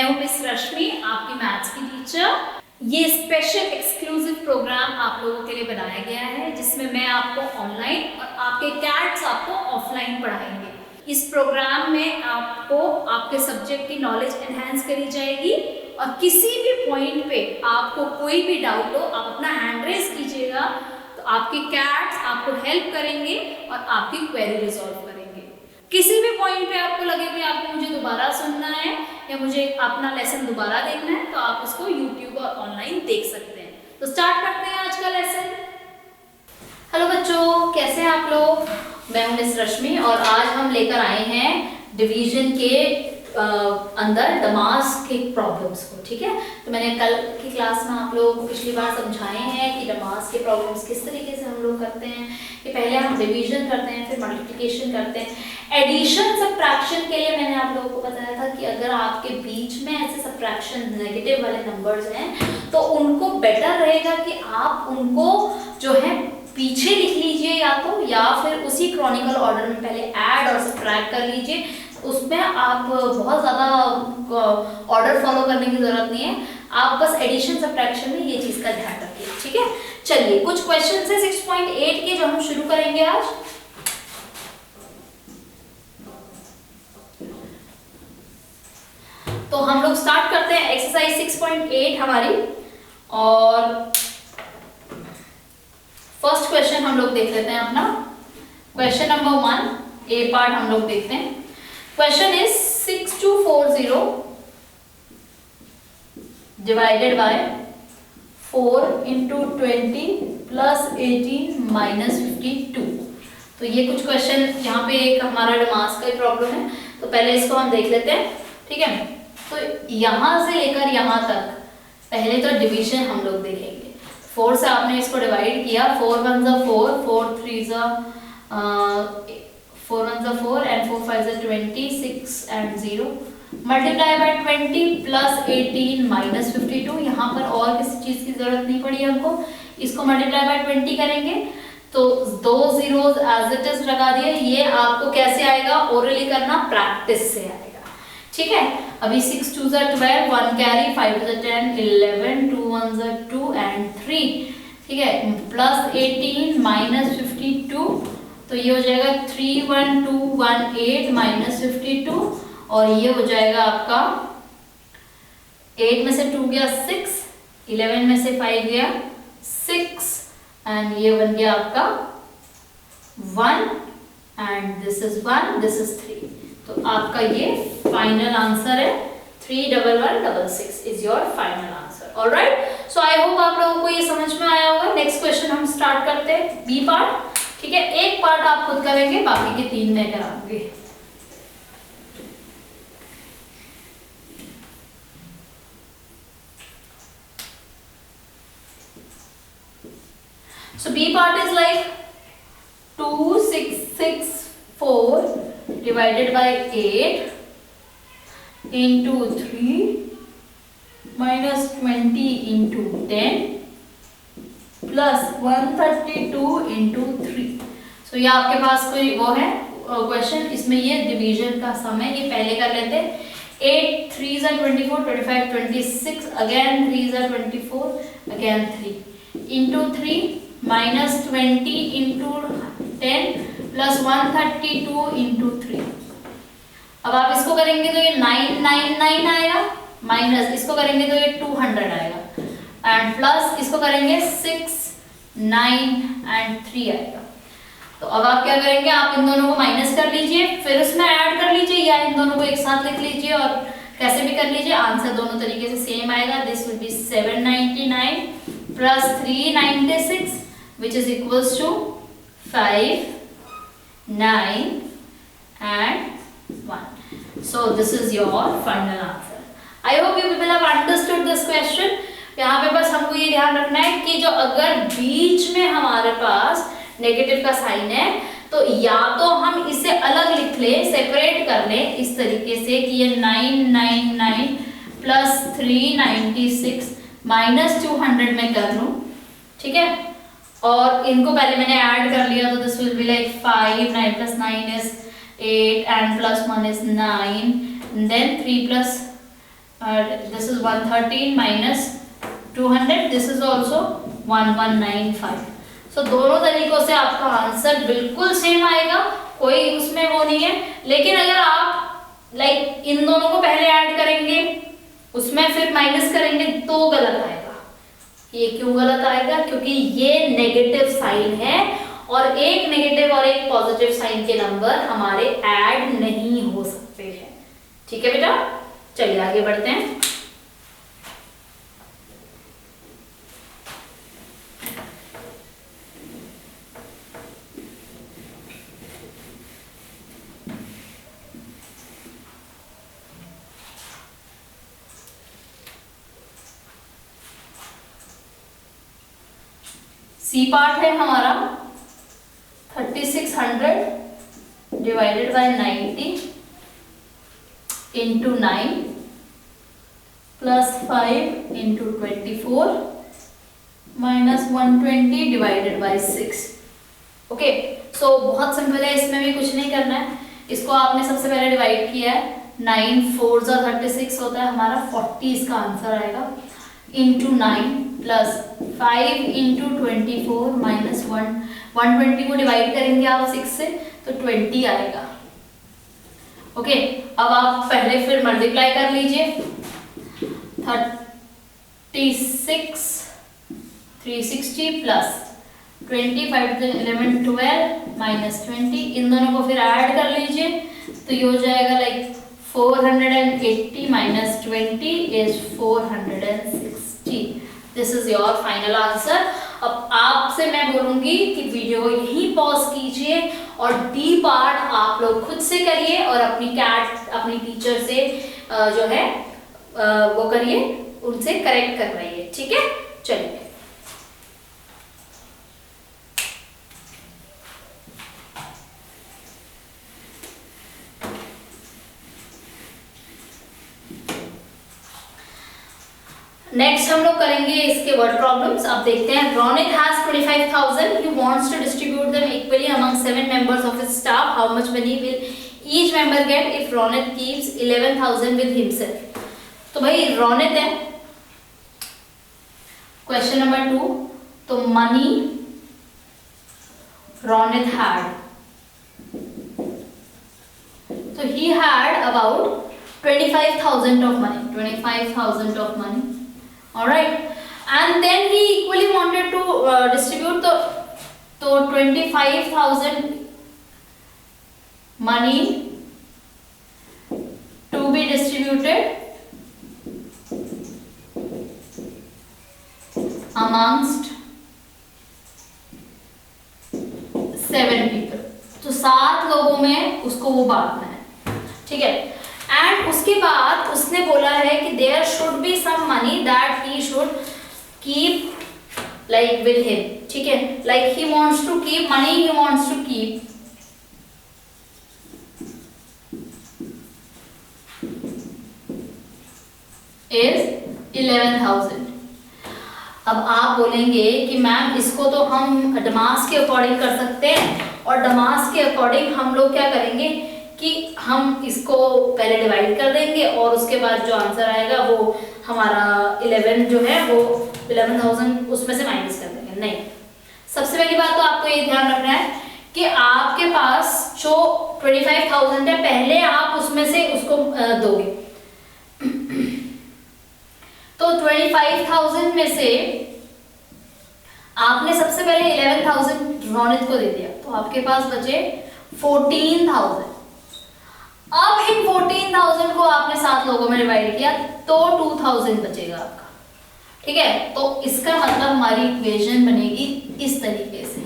मैं हूं मिस रश्मि, आपकी मैथ्स की टीचर। ये स्पेशल एक्सक्लूसिव प्रोग्राम आप लोगों के लिए बनाया गया है जिसमें मैं आपको ऑनलाइन और आपके कैट्स आपको ऑफलाइन पढ़ाएंगे। इस प्रोग्राम में आपको आपके सब्जेक्ट की नॉलेज एनहांस करी जाएगी और किसी भी पॉइंट पे आपको कोई भी डाउट हो आप अपना हैंड रेज कीजिएगा तो आपके कैट्स आपको हेल्प करेंगे और आपकी क्वेरी रिजॉल्व करेंगे। किसी भी पॉइंट पे आपको लगे कि आपको मुझे दोबारा सुनना है या मुझे अपना लेसन दोबारा देखना है तो आप उसको YouTube और ऑनलाइन देख सकते हैं। तो स्टार्ट करते हैं आज का लेसन। हेलो बच्चों, कैसे हैं आप लोग? मैं हूं मिस रश्मि और आज हम लेकर आए हैं डिवीजन के अंदर डमास के प्रॉब्लम्स को। ठीक है, तो मैंने कल की क्लास में आप लोगों को पिछली बार समझाए हैं कि डमास के प्रॉब्लम्स किस तरीके से हम लोग करते हैं कि पहले हम डिवीजन करते हैं, फिर मल्टीप्लिकेशन करते हैं। एडिशन सब्ट्रैक्शन के लिए मैंने आप लोगों को बताया था कि अगर आपके बीच में ऐसे सब्ट्रैक्शन नेगेटिव वाले नंबर्स हैं तो उनको बेटर रहेगा कि आप उनको जो है पीछे लिख लीजिए या फिर उसी क्रॉनिकल ऑर्डर में पहले ऐड और सब्ट्रैक्ट कर लीजिए। उसमें आप बहुत ज़्यादा ऑर्डर फॉलो करने की ज़रूरत नहीं है, आप बस एडिशन सब्ट्रैक्शन में ये चीज़ का ध्यान रखिए। ठीक है, चलिए कुछ क्वेश्चन है 6.8 के जो हम शुरू करेंगे आज। तो हम लोग स्टार्ट करते हैं एक्सरसाइज 6.8 हमारी, और फर्स्ट क्वेश्चन हम लोग देख लेते हैं अपना। क्वेश्चन नंबर 1 ए पार्ट हम लोग देखते हैं। Question is 6240 divided by 4 into 20 plus 18 minus 52। तो ये कुछ क्वेश्चन यहाँ पे एक हमारा डमास का प्रॉब्लम है, तो पहले इसको हम देख लेते हैं। ठीक है, तो यहाँ से लेकर यहाँ तक पहले तो डिवीजन हम लोग देखेंगे। 4 से आपने इसको डिवाइड किया, 4 1 जा 4, 4 3 जा 4 1 जा 4 and 4 5 जा 20, 6 and 0 multiply by 20 plus 18 minus 52। यहाँ पर और किसी चीज की जरूरत नहीं पड़ी हमको, इसको मल्टीप्लाई बाय 20 करेंगे तो 2 zeros एज इट इज लगा दिए। ये आपको कैसे आएगा, ओरली करना, प्रैक्टिस से आएगा। ठीक है, अभी 6 2 जा 12, 1 कैरी, 5 जा 10, 11, 2 1 जा 2 and 3। ठीक है, प्लस 18 माइनस 52, तो ये हो जाएगा 3 1 2 1 8 माइनस 52, और ये हो जाएगा आपका 8 में से 2 गया 6, 11 में से 5 गया 6, एंड ये बन गया आपका 1, and this is 1, this is 3। तो आपका ये फाइनल आंसर है। 31166 is your final answer. Alright, so I hope आप लोगों को ये समझ में आया होगा। नेक्स्ट क्वेश्चन हम स्टार्ट करते हैं, बी पार्ट। ठीक है, एक पार्ट आप खुद करेंगे, बाकी के 3 मैं कराऊंगी। So B part is like 2664 divided by 8 into 3 minus 20 into 10 plus 132 into 3। So ये आपके पास कोई वो है क्वेश्चन, इसमें ये डिवीजन का सम है, ये पहले कर लेते हैं। 8 3 जा 24, 25 26, again 3 जा 24, again 3 into 3 minus 20 into 10 plus 132 into 3। अब आप इसको करेंगे तो ये 999 आएगा, माइनस इसको करेंगे तो ये 200 आएगा, एंड प्लस इसको करेंगे 6 9 and 3 आएगा। तो अब आप क्या करेंगे, आप इन दोनों को माइनस कर लीजिए, फिर उसमें ऐड कर लीजिए, या इन दोनों को एक साथ लिख लीजिए और कैसे भी कर लीजिए, आंसर दोनों तरीके से सेम आएगा। This will be 799 plus 396 which is equals to 5 9 and 1। so this is your final answer। I hope you people have understood this question। यहाँ पे बस हमको ये ध्यान रखना है कि जो अगर बीच में हमारे पास नेगेटिव का साइन है तो या तो हम इसे अलग लिख लें, सेपरेट कर लें इस तरीके से कि ये 999 प्लस 396 माइनस 200 में कर लूं। ठीक है, और इनको पहले मैंने ऐड कर लिया तो this will be like 5 9 plus 9 is 8 and plus 1 is 9, then 3 plus and this is 113 minus 200, this is also 1195. सो दोनों तरीकों से आपका आंसर बिल्कुल सेम आएगा, कोई उसमें वो नहीं है। लेकिन अगर आप लाइक इन दोनों को पहले ऐड करेंगे उसमें फिर माइनस करेंगे तो गलत आएगा। ये क्यों गलत आएगा? क्योंकि ये नेगेटिव साइन है और एक नेगेटिव और एक पॉजिटिव साइन के नंबर हमारे ऐड नहीं हो सकते हैं। ठीक है बेटा, चलिए आगे बढ़ते हैं। सी पार्ट है हमारा 3600 divided by 90 into 9 plus 5 into 24 minus 120 divided by 6। Okay, so बहुत सिंपल है, इसमें भी कुछ नहीं करना है। इसको आपने सबसे पहले डिवाइड किया है, 9 4 जा 36 होता है हमारा, 40 इसका आंसर आएगा, इंटू 9 प्लस 5 इंटू 24 माइनस 120 को डिवाइड करेंगे आप 6 से तो 20 आएगा। ओके, अब आप पहले फिर मल्टीप्लाई कर लीजिए, 36 360 प्लस 25 11 12 माइनस 20, इन दोनों को फिर ऐड कर लीजिए तो ये हो जाएगा like 480 minus 20 is 460। This is your final answer. अब आपसे मैं बोलूंगी कि वीडियो यहीं पॉज कीजिए और डी पार्ट आप लोग खुद से करिए और अपनी टीचर से जो है वो करिए, उनसे करेक्ट करवाइए। ठीक है, चलिए नेक्स्ट हम लोग करेंगे इसके वर्ड प्रॉब्लम्स। अब देखते हैं, Ronit has 25,000, he wants to distribute them equally among 7 members of his staff. How much money will each member get if Ronit keeps 11,000 with himself? तो भाई रोनित है, क्वेश्चन नंबर 2, तो money Ronit had, so he had about 25,000 of money, 25,000 of money. All right, and then he equally wanted to distribute the 25,000 money to be distributed amongst 7 people. तो 7 लोगों में उसको वो बांटना है। ठीक है, एंड उसके बाद उसने बोला है कि there should be some money that he should keep like with him. ठीक है, like he wants to keep money, he wants to keep is 11,000। अब आप बोलेंगे कि मैम इसको तो हम डमास के अकॉर्डिंग कर सकते हैं, और डमास के अकॉर्डिंग हम लोग क्या करेंगे कि हम इसको पहले डिवाइड कर देंगे और उसके बाद जो आंसर आएगा वो हमारा 11 जो है वो 11,000 उसमें से माइनस कर देंगे। नहीं, सबसे पहली बात तो आपको ये ध्यान रखना है कि आपके पास जो 25,000 है पहले आप उसमें से उसको दोगे। तो 25,000 में से आपने सबसे पहले 11,000 रोनित को दे दिया, तो आपके पास बचे 14,000। अब इन 14,000 को आपने 7 लोगों में डिवाइड किया तो 2,000 बचेगा आपका। ठीक है, तो इसका मतलब हमारी इक्वेशन बनेगी इस तरीके से।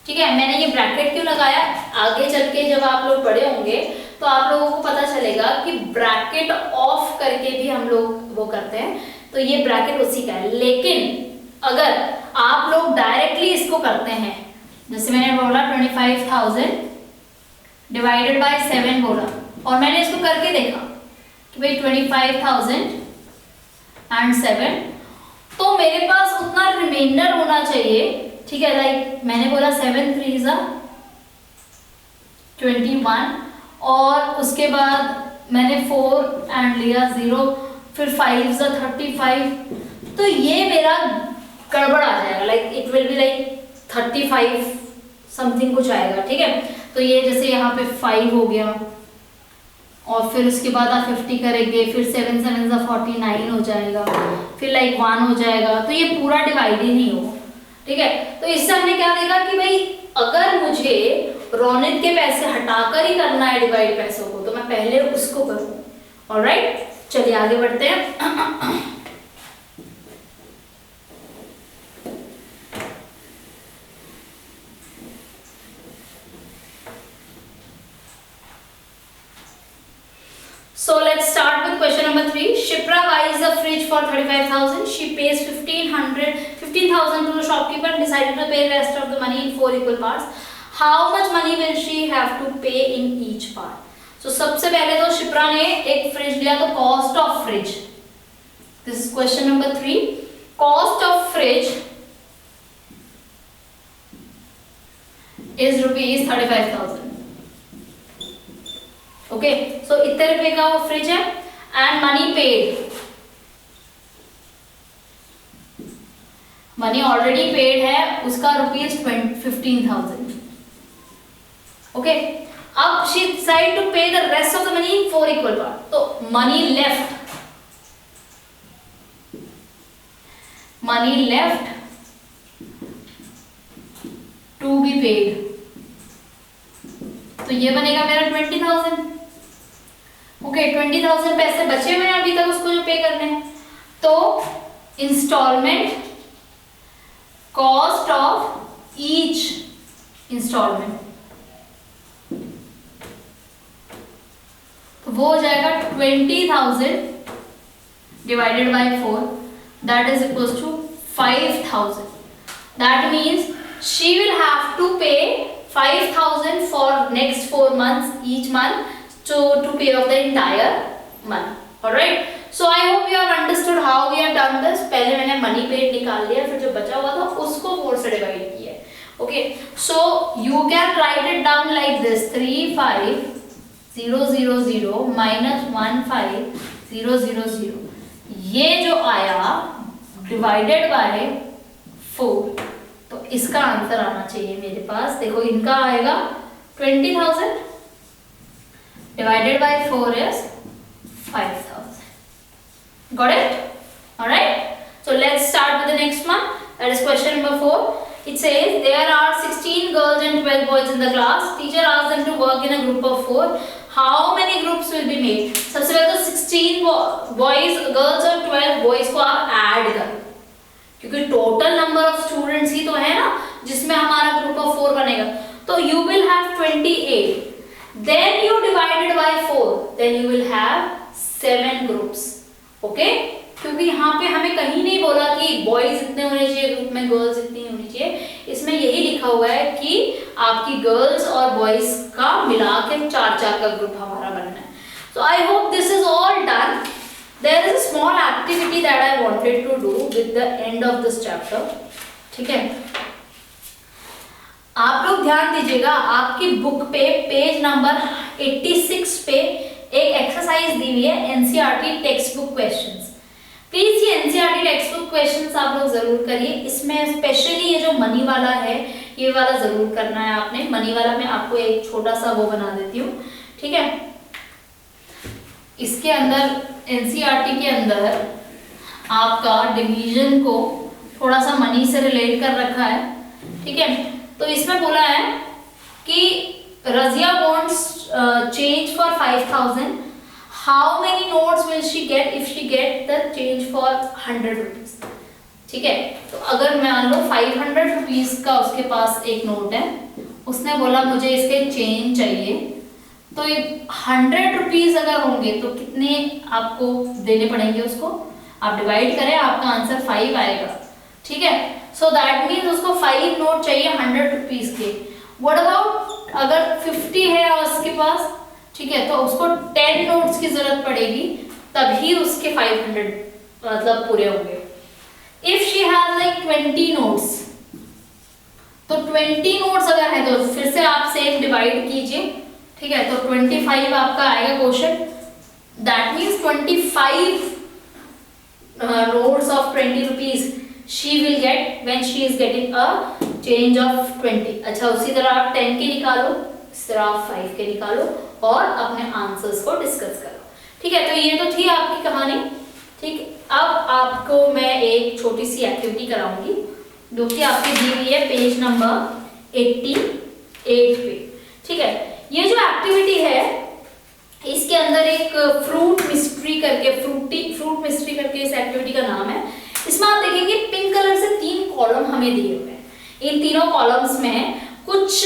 ठीक है, मैंने ये ब्रैकेट क्यों लगाया, आगे चल के जब आप लोग पढ़े होंगे तो आप लोगों को पता चलेगा कि ब्रैकेट ऑफ करके भी हम लोग वो करते हैं, तो ये ब्रैकेट उसी का है। लेकिन अगर आप लोग डायरेक्टली इसको करते हैं, जैसे मैंने बोला 25,000 डिवाइडेड बाय 7 बोला, और मैंने इसको करके देखा कि भाई 25,000 एंड 7, तो मेरे पास उतना रिमाइंडर होना चाहिए। ठीक है, लाइक मैंने बोला 7 3 21, और उसके बाद मैंने 4 एंड लिया 0, फिर 5 ज़ा 35, तो ये मेरा गड़बड़ आ जाएगा, like it will be like 35 something कुछ आएगा, ठीक है। तो ये जैसे यहाँ पे 5 हो गया, और फिर उसके बाद आप 50 करेंगे, फिर 7 7 ज़ा 49 हो जाएगा, फिर लाइक 1 हो जाएगा, तो ये पूरा डिवाइड ही नहीं होगा, ठीक है। तो इससे हमने क्या देखा कि भाई अगर मुझे रोनित के पैसे हटाकर ही करना है डिवाइड पैसों को, तो मैं पहले उसको करूँ। ऑलराइट, चलिए आगे बढ़ते हैं। So let's start with question number 3. Shipra buys a fridge for 35,000. She pays 15,000 to the shopkeeper and decided to pay the rest of the money in 4 equal parts. How much money will she have to pay in each part? So सबसे पहले तो शिप्रा ने एक fridge लिया, तो cost of fridge. This is question number 3. Cost of fridge is rupees 35,000. Okay, so इतने रुपए का वो फ्रिज है, and money paid, money already paid है उसका रुपीज 15,000. ओके, अब she decide to pay the rest of the money in 4 equal part. तो money left to be paid, तो ये बनेगा मेरा 20,000. ओके, 20,000 पैसे बचे हुए हैं अभी तक उसको जो पे करने हैं. तो installment, cost of each installment, तो वो हो जाएगा 20,000 divided by 4, that is equals to 5,000. That means she will have to pay 5,000 for next 4 months each month to pay off the entire money. Alright, so I hope you have understood how we have done this. पहले मैंने money paid निकाल लिया, फिर जो बचा हुआ था उसको 4 से डिवाइड किया. Okay, so you can write it down like this: 35,000 minus 15,000. ये जो आया डिवाइडेड बाय 4, तो इसका आंसर आना चाहिए मेरे पास. देखो इनका आएगा 20,000 divided by 4 is 5,000. Got it? Alright. So let's start with the next one. That is question number 4. It says there are 16 girls and 12 boys in the class. Teacher asked them to work in a group of 4. How many groups will be made? सबसे पहले तो 16 boys, girls और 12 boys को आप add करो, क्योंकि total number of students ही तो है ना जिसमें हमारा ग्रुप ऑफ 4 बनेगा. तो you will have 28, then you divided by 4, then you will have 7 groups. Okay, क्योंकि यहाँ पे हमें कहीं नहीं बोला कि बॉयज इतने होने चाहिए ग्रुप में, गर्ल्स इतनी होनी चाहिए. इसमें यही लिखा हुआ है कि आपकी गर्ल्स और बॉयज का मिला के 4-4 का ग्रुप हमारा बनना है. So I hope this is all done. There is a small activity that I wanted to do with the end of this chapter. ठीक है, आप लोग ध्यान दीजिएगा, आपकी बुक पे पेज नंबर 86 पे एक एक्सरसाइज दी हुई है, NCERT text book questions. Please ये एनसीईआरटी टेक्स्ट बुक क्वेश्चंस आप लोग जरूर करिए. इसमें स्पेशली ये जो मनी वाला है, ये वाला जरूर करना है आपने. मनी वाला मैं आपको एक छोटा सा वो बना देती हूँ, ठीक है. इसके अंदर एनसीईआरटी के अंदर आपका डिवीजन को थोड़ा सा मनी से रिलेट कर रखा है, ठीक है. तो इसमें बोला है कि Razia wants change for 5,000. How many notes will she get if she get the change for 100 rupees. ठीक है, तो अगर मान लो 500 रुपीज का उसके पास एक नोट है, उसने बोला मुझे इसके चेंज चाहिए, तो 100 रुपीज अगर होंगे तो कितने आपको देने पड़ेंगे उसको. आप डिवाइड करें, आपका आंसर 5 आएगा, ठीक है. सो दैट मीन्स उसको 5 नोट चाहिए 100 रुपीज के. व्हाट अबाउट अगर 50 है उसके पास, ठीक है, तो उसको 10 नोट्स की जरूरत पड़ेगी, तभी उसके 500 मतलब पूरे होंगे. If she has like 20 notes, तो 20 नोट्स अगर है तो फिर से आप सेम डिवाइड कीजिए, ठीक है. तो 25 आपका आएगा question, that means 25 notes of 20 rupees she will get when she is getting a change of 20. अच्छा, उसी तरह आप 10 के निकालो, इस तरह आप 5 के निकालो और अपने आंसर्स को डिस्कस करो। ठीक है, तो ये तो थी आपकी कहानी। ठीक, अब आपको मैं एक छोटी सी एक्टिविटी कराऊंगी जो कि आपकी दी हुई है पेज नंबर 88 पे। ठीक है, ये जो एक्टिविटी है इसके अंदर एक फ्रूट मिस्ट्री करके फ्रूट मिस्ट्री करके इस एक्टिविटी का नाम है। इसमें आप देखेंगे पिंक कलर से 3 कॉलम हमें दिए हुए हैं। इन तीनों कॉलम्स में कुछ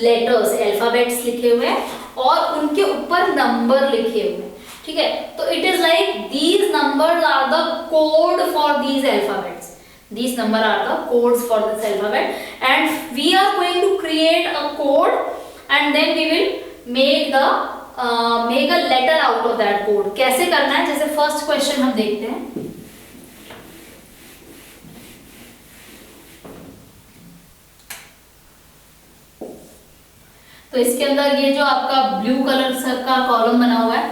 लेटर्स अल्फाबेट्स लिखे हुए हैं और उनके ऊपर नंबर लिखे हुए हैं। ठीक है, तो it is like these numbers are the code for these alphabets. These number are the codes for this alphabet, and we are going to create a code, and then we will make a letter out of that code. कैसे करना है, जैसे first question हम देखते हैं। तो इसके अंदर ये जो आपका ब्लू कलर का कॉलम बना हुआ है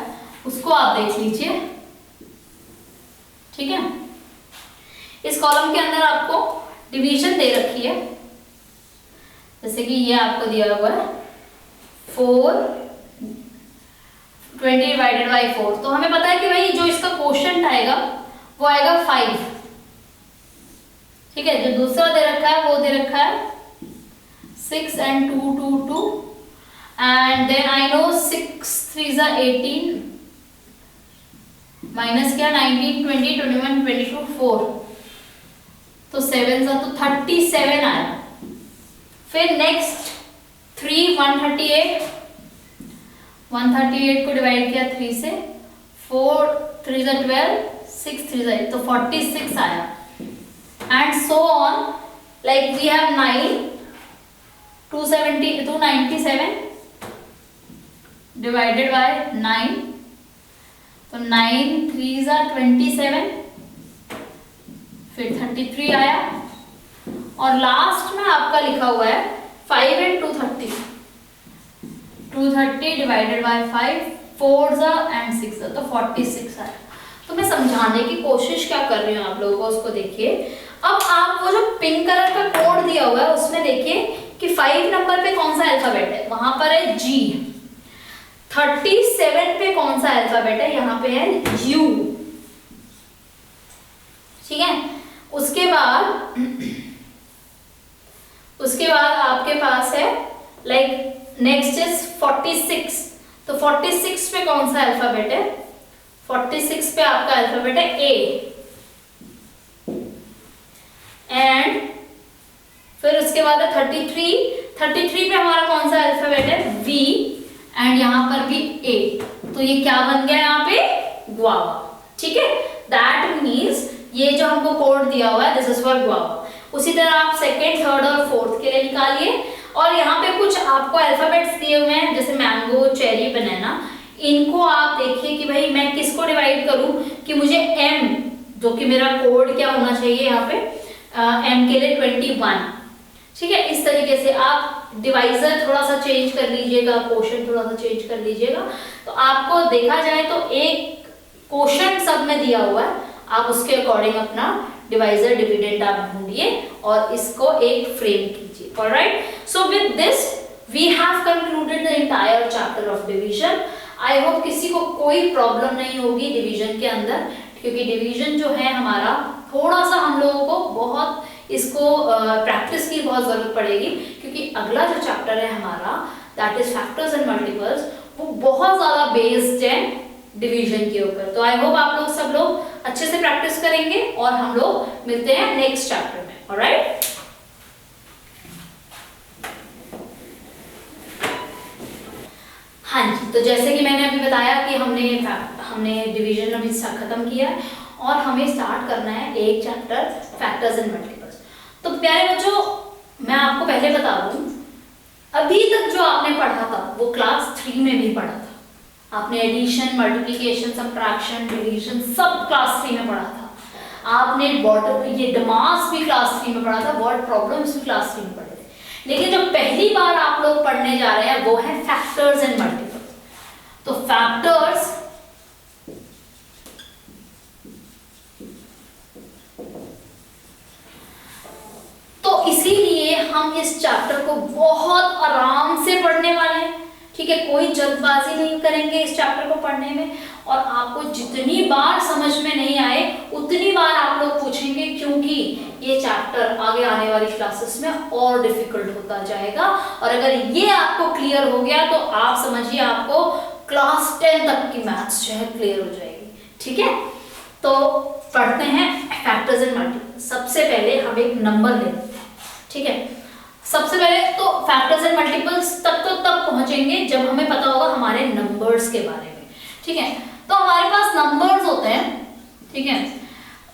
उसको आप देख लीजिए। ठीक है, इस कॉलम के अंदर आपको डिवीजन दे रखी है, जैसे कि ये आपको दिया हुआ है 20 डिवाइडेड बाई 4। तो हमें पता है कि भाई जो इसका क्वोशंट आएगा वो आएगा 5। ठीक है, जो दूसरा दे रखा है वो दे रखा है 6 and 2 2 2, and then I know 6 3s are 18 minus क्या 19 20 21 22 4, तो 7 तो 37 आया। फिर नेक्स्ट 3 138 को डिवाइड किया 3 से, 4 3 12 6 3 8, तो 46 आया। And so on, like we have 9 297 divided by 9, तो 9 3s are 27, फिर 33 आया, और लास्ट में आपका लिखा हुआ है 5 and 230 divided by 5, 4s and 6, तो 46 आया। तो मैं समझाने की कोशिश क्या कर रही हूँ आप लोगों को, उसको देखिए। अब आप वो जो पिंक कलर का कोड दिया हुआ है उसमें देखिए कि 5 नंबर पे कौन सा अल्फाबेट है, वहां पर है G। 37 पे कौन सा अल्फाबेट है, यहाँ पे है U। ठीक है, उसके बाद आपके पास है लाइक नेक्स्ट इज 46। तो 46 पे कौन सा अल्फाबेट है, 46 पे आपका अल्फाबेट है A। एंड फिर उसके बाद है 33 पे हमारा कौन सा अल्फाबेट है V, एंड यहां पर भी A। तो ये क्या बन गया यहाँ पे, गुआवा। ठीक है, दैट मीन्स ये जो हमको कोड दिया हुआ है दिस इज फॉर गुआवा। उसी तरह आप सेकेंड, थर्ड और फोर्थ के लिए निकालिए। और यहाँ पे कुछ आपको अल्फाबेट्स दिए हुए हैं जैसे मैंगो, चेरी, बनाना। इनको आप देखिए कि भाई मैं किसको डिवाइड करूं कि मुझे M, जो कि मेरा कोड क्या होना चाहिए यहाँ पे M के लिए 21। ठीक है, इस तरीके से आप डिवाइजर थोड़ा सा चेंज कर लीजिएगा, क्वोशंट थोड़ा सा चेंज कर लीजिएगा। तो आपको देखा जाए तो एक क्वोशंट सब में दिया हुआ है, आप उसके अकॉर्डिंग अपना डिवाइजर डिविडेंड आप ढूंढिए और इसको एक फ्रेम कीजिए। Alright, so with this we have concluded the entire chapter of division. I hope किसी को कोई प्रॉब्लम नहीं होगी डिवीजन के अंदर, क्योंकि डिवीजन जो है हमारा थोड़ा सा हम लोगों को बहुत इसको प्रैक्टिस की बहुत जरूरत पड़ेगी, क्योंकि अगला जो चैप्टर है हमारा that is factors and multiples, वो बहुत ज्यादा बेस्ड है डिवीजन के ऊपर। तो आई होप आप लोग सब लोग अच्छे से प्रैक्टिस करेंगे और हम लोग मिलते हैं नेक्स्ट चैप्टर में। ऑलराइट, हाँ जी, तो जैसे कि मैंने अभी बताया कि हमने डिवीजन अभी खत्म किया है और हमें स्टार्ट करना है एक चैप्टर फैक्टर्स एंड मल्टीपल्स। तो प्यारे बच्चों, मैं आपको पहले बता दूं, अभी तक जो आपने पढ़ा था वो क्लास 3 में भी पढ़ा था। आपने एडिशन, मल्टीप्लिकेशन, सबट्रैक्शन, डिवीजन सब क्लास 3 में पढ़ा था। आपने ये डमास भी क्लास 3 में पढ़ा था, वर्ड प्रॉब्लम्स भी क्लास 3 में पढ़े थे। लेकिन जो पहली बार आप लोग पढ़ने जा रहे हैं वो है फैक्टर्स एंड मल्टीपल्स। तो फैक्टर्स हम इस चैप्टर को बहुत आराम से पढ़ने वाले हैं, ठीक है, कोई जल्दबाजी नहीं करेंगे इस चैप्टर को पढ़ने में, और आपको जितनी बार समझ में नहीं आए उतनी बार आप लोग पूछेंगे, क्योंकि ये चैप्टर आगे आने वाली क्लासेस में और डिफिकल्ट होता जाएगा। और अगर ये आपको क्लियर हो गया तो आप समझिए आपको क्लास 10 तक की मैथ्स जो है क्लियर हो जाएगी, ठीक है। तो पढ़ते हैं फैक्टर्स एंड मल्टीपल्स। सबसे पहले हम एक नंबर लेते हैं, ठीक है। सबसे पहले तो फैक्टर्स एंड मल्टीपल्स तक तो तब पहुंचेंगे जब हमें पता होगा हमारे नंबर्स के बारे में, ठीक है। तो हमारे पास नंबर्स होते हैं, ठीक है,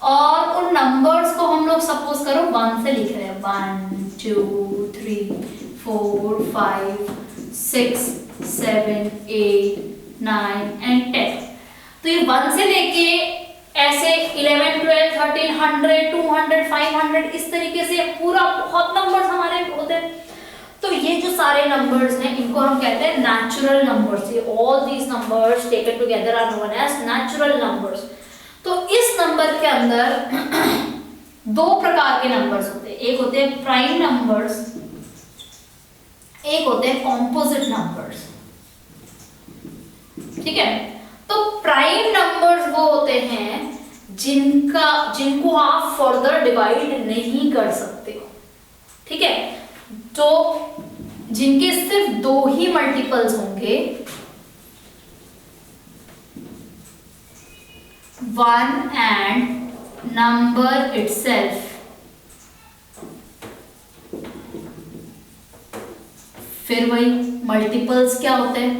और उन नंबर्स को हम लोग सपोज करो 1 से लिख रहे हैं, 1 2 3 4 5 6 7 8 9 एंड 10। तो ये 1 से लेके ऐसे 11 12 13 100 200 500 इस तरीके से पूरा बहुत नंबर्स हमारे होते हैं। तो ये जो सारे नंबर्स हैं इनको हम कहते हैं natural numbers. All these numbers taken together are known as natural numbers. तो इस नंबर के अंदर दो प्रकार के नंबर्स होते हैं, एक होते हैं प्राइम नंबर्स, एक होते हैं कॉम्पोजिट नंबर्स, ठीक है। तो प्राइम नंबर्स वो होते हैं जिनको आप फर्दर डिवाइड नहीं कर सकते हो, ठीक है, तो जिनके सिर्फ 2 ही मल्टीपल्स होंगे, 1 एंड नंबर इटसेल्फ। फिर वही मल्टीपल्स क्या होते हैं,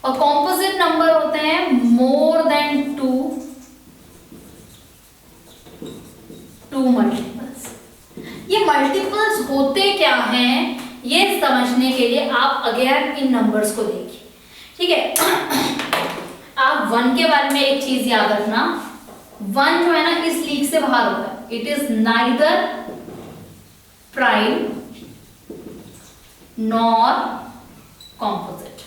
और कॉम्पोजिट नंबर होते हैं मोर देन 2 मल्टीपल्स। ये मल्टीपल्स होते क्या हैं ये समझने के लिए आप अगेन इन नंबर्स को देखिए, ठीक है। आप 1 के बारे में एक चीज याद रखना, 1 जो है ना इस लीग से बाहर होता है, it is neither prime nor composite.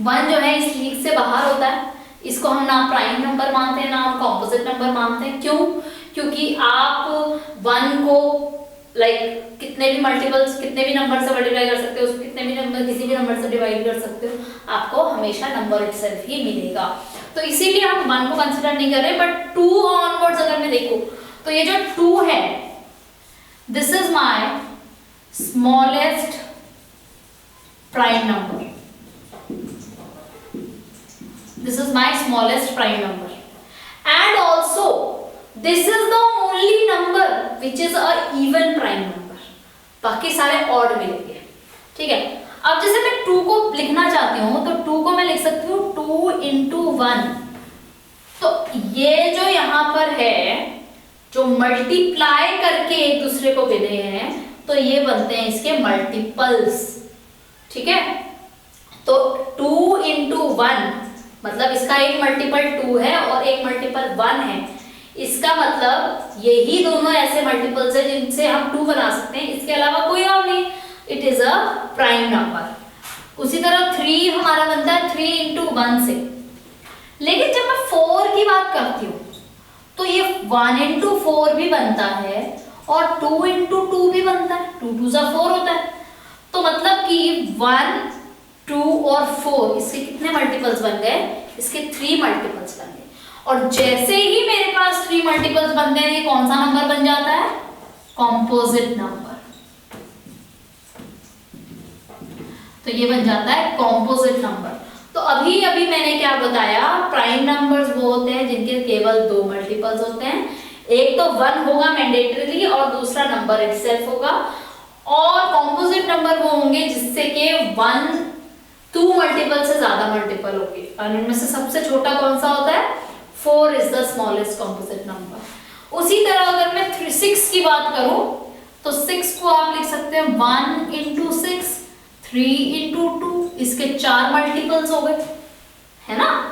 1 जो है इस लीग से बाहर होता है, इसको हम ना प्राइम नंबर मानते हैं ना हम कॉम्पोजिट नंबर मानते हैं। क्यों? क्योंकि आप 1 को कितने भी मल्टीपल्स कितने भी नंबर से मल्टीप्लाई कर सकते हो, उसको कितने भी नंबर किसी भी नंबर से डिवाइड कर सकते हो, आपको हमेशा नंबर इटसेल्फ ही मिलेगा। तो इसीलिए हम 1 को कंसीडर नहीं कर रहे, बट 2 ऑनवर्ड्स अगर मैं देखूं तो ये जो 2 है, this is my smallest prime number, this is my smallest prime number, and also this is the only number which is a even prime number, बाकी सारे odd मिलेंगे, ठीक है। अब जैसे मैं 2 को लिखना चाहती हूँ तो 2 को मैं लिख सकती हूँ 2 into 1। तो ये जो यहाँ पर है जो मल्टीप्लाई करके एक दूसरे को मिले हैं तो ये बनते हैं इसके मल्टीपल्स, ठीक है। तो 2 into 1 मतलब इसका एक मल्टीपल 2 है और एक मल्टीपल 1 है, इसका मतलब यही दोनों ऐसे मल्टीपल्स है जिनसे हम 2 बना सकते हैं, इसके अलावा कोई और नहीं, it is a prime number. उसी तरह 3 हमारा बनता है 3 into 1 से। लेकिन जब मैं 4 की बात करती हूँ तो ये 1 into 4 भी बनता है और 2 into 2 भी बनता है, 2 2 4 होता है। तो मतलब कि 1 2 और 4 इसके कितने मल्टीपल्स बन गए, इसके 3 मल्टीपल्स बन गए। और जैसे ही मेरे पास 3 मल्टीपल्स बनते हैं, ये कौन सा नंबर बन जाता है, कॉम्पोजिट नंबर। तो ये बन जाता है कॉम्पोजिट नंबर। तो अभी अभी मैंने क्या बताया, प्राइम नंबर्स वो होते हैं जिनके केवल 2 मल्टीपल्स होते हैं, एक तो 1 होगा मैंडेटरीली और दूसरा नंबर इटसेल्फ होगा, और कॉम्पोजिट नंबर वो होंगे जिससे के 1 2 मल्टीपल से ज्यादा मल्टीपल होगी, और इनमें से सबसे छोटा कौन सा होता है, 4 is the smallest composite number. उसी तरह अगर मैं 6 की बात करूं तो 6 को आप लिख सकते हैं 1 into 6 3 into 2, इसके 4 मल्टीपल्स हो गए, है ना।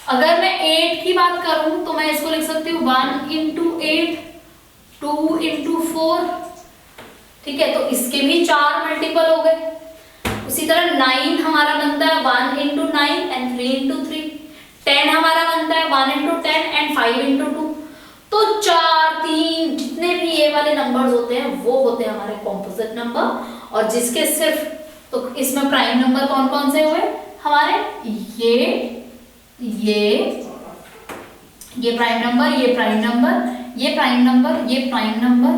अगर मैं 8 की बात करूं तो मैं इसको लिख सकती हूँ 1 into 8 2 into 4, ठीक है, तो इसके भी 4 मल्टीपल हो गए। उसी तरह 9 हमारा बनता है 1 into 9 and 3 into 3, 10 हमारा बनता है 1 into 10 and 5 into 2। तो 4, 3 जितने भी ये वाले नंबर्स होते हैं वो होते हैं हमारे कॉम्पोजिट नंबर। और जिसके सिर्फ, तो इसमें प्राइम नंबर कौन कौन से हुए हमारे, ये प्राइम नंबर, ये प्राइम नंबर, ये प्राइम नंबर, ये प्राइम नंबर,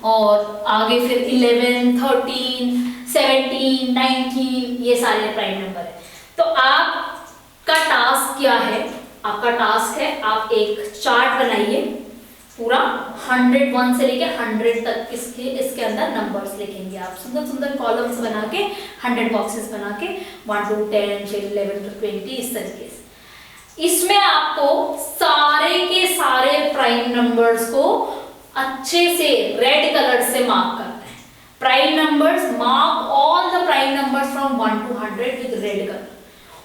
और आगे फिर 11, 13, 17, 19 ये सारे प्राइम नंबर है। तो आपका टास्क क्या है, आपका टास्क है आप एक चार्ट बनाइए पूरा 101 से लेके 100 तक, इसके अंदर नंबर्स लिखेंगे आप, सुंदर सुंदर कॉलम्स बना के, 100 बॉक्सेस बना के, 1 to 10 से 11 to 20 इस तरीके से। इसमें आपको सारे के सारे प्राइम नंबर्स को अच्छे से रेड कलर से मार्क करना है। Prime numbers, mark all the prime numbers from 1 to 100 with red colour.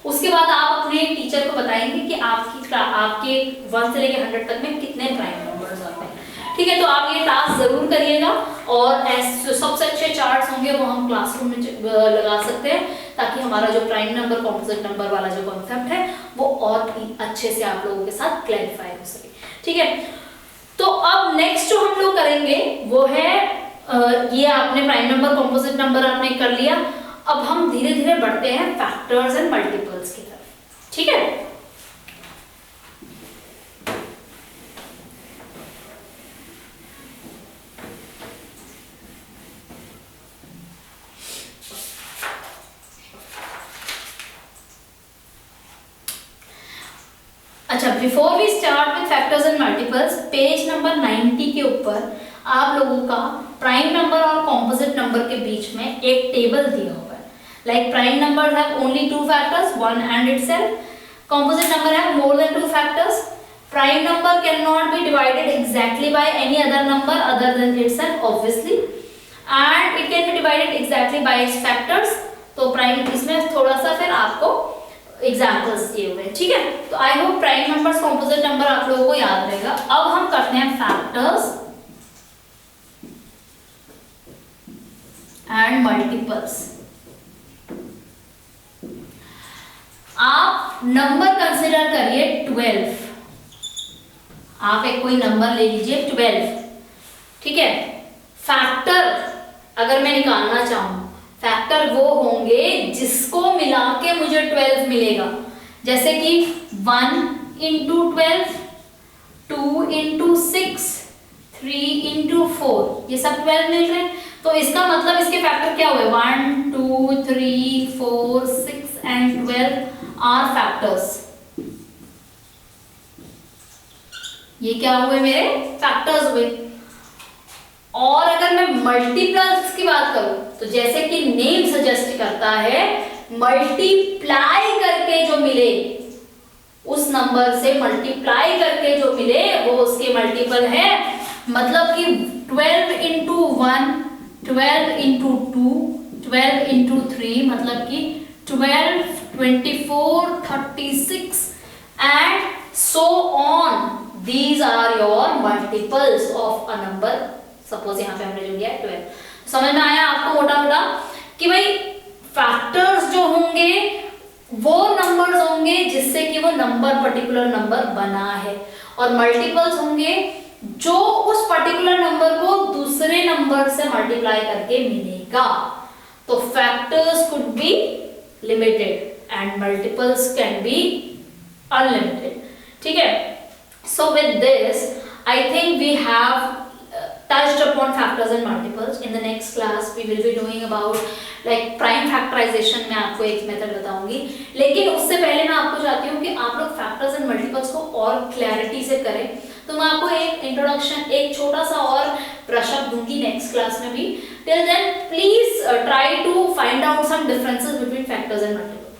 उसके बाद आप अपने टीचर को बताएंगे कि आपके 1 से लेकर 100 तक में कितने प्राइम नंबर्स आते हैं। ठीक है, तो आप ये टास्क जरूर करिएगा, और सबसे अच्छे चार्ट्स होंगे वो हम क्लासरूम में लगा सकते हैं, ताकि हमारा जो प्राइम नंबर कॉम्पोजिट नंबर वाला जो कॉन्सेप्ट है वो और भी अच्छे से आप लोगों के साथ क्लैरिफाई हो सके। ठीक है, तो अब नेक्स्ट जो हम लोग करेंगे वो है, ये आपने प्राइम नंबर कॉम्पोजिट नंबर आपने कर लिया, अब हम धीरे धीरे बढ़ते हैं फैक्टर्स एंड मल्टीपल्स की तरफ। ठीक है, अच्छा, before we start with factors and multiples, page number 90 के ऊपर आप लोगों का प्राइम नंबर और कॉम्पोजिट नंबर के बीच में एक टेबल दिया हुआ है। Like prime number have only 2 factors, 1 and itself. Composite number have more than 2 factors. Prime number cannot be divided exactly by any other number other than itself, obviously, and it can be divided exactly by its factors. तो prime, इसमें थोड़ा सा फिर आपको examples दिए हुए हैं। ठीक है, तो I hope prime numbers composite number आप लोगों को याद रहेगा। अब हम करते हैं फैक्टर्स एंड मल्टीपल्स। आप नंबर कंसिडर करिए 12, आप एक कोई नंबर ले लीजिए 12। ठीक है, फैक्टर अगर मैं निकालना चाहूं, फैक्टर वो होंगे जिसको मिला के मुझे 12 मिलेगा, जैसे कि 1 into 12, 2 into 6, 3 into 4, ये सब 12 मिल रहे हैं। तो इसका मतलब इसके फैक्टर क्या हुए, 1, 2, 3, 4, 6 and 12 आर फैक्टर्स। ये क्या हुए, मेरे फैक्टर्स हुए। और अगर मैं मल्टीपल्स की बात करूं, तो जैसे कि नेम सजेस्ट करता है, मल्टीप्लाई करके जो मिले, उस नंबर से मल्टीप्लाई करके जो मिले वो उसके मल्टीपल है। मतलब कि 12 into 1, 12 into 2, 12 into 3, मतलब कि 12, 24, 36 and so on. These are your multiples of a number. Suppose यहाँ पे हमने जो लिया है 12। समझ में आया आपको मोटा मोटा कि भाई फैक्टर्स जो होंगे वो नंबर्स होंगे जिससे कि वो नंबर पर्टिकुलर नंबर बना है, और मल्टीपल्स होंगे जो उस पर्टिकुलर नंबर को दूसरे नंबर से मल्टीप्लाई करके मिलेगा। तो factors could be limited and multiples can be unlimited. ठीक है, सो with this I think we have touched upon factors and multiples. In the next class we will be doing about like prime factorization. मैं आपको एक method बताऊंगी, लेकिन उससे पहले मैं आपको चाहती हूँ कि आप लोग फैक्टर्स एंड मल्टीपल्स को और क्लैरिटी से करें। तो मैं आपको एक इंट्रोडक्शन, एक छोटा सा और ब्रशअप दूंगी नेक्स्ट क्लास में भी। Till then please try to find out some differences between factors and multiples.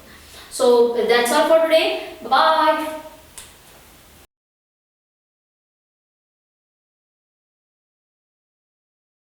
So that's all for today. Bye.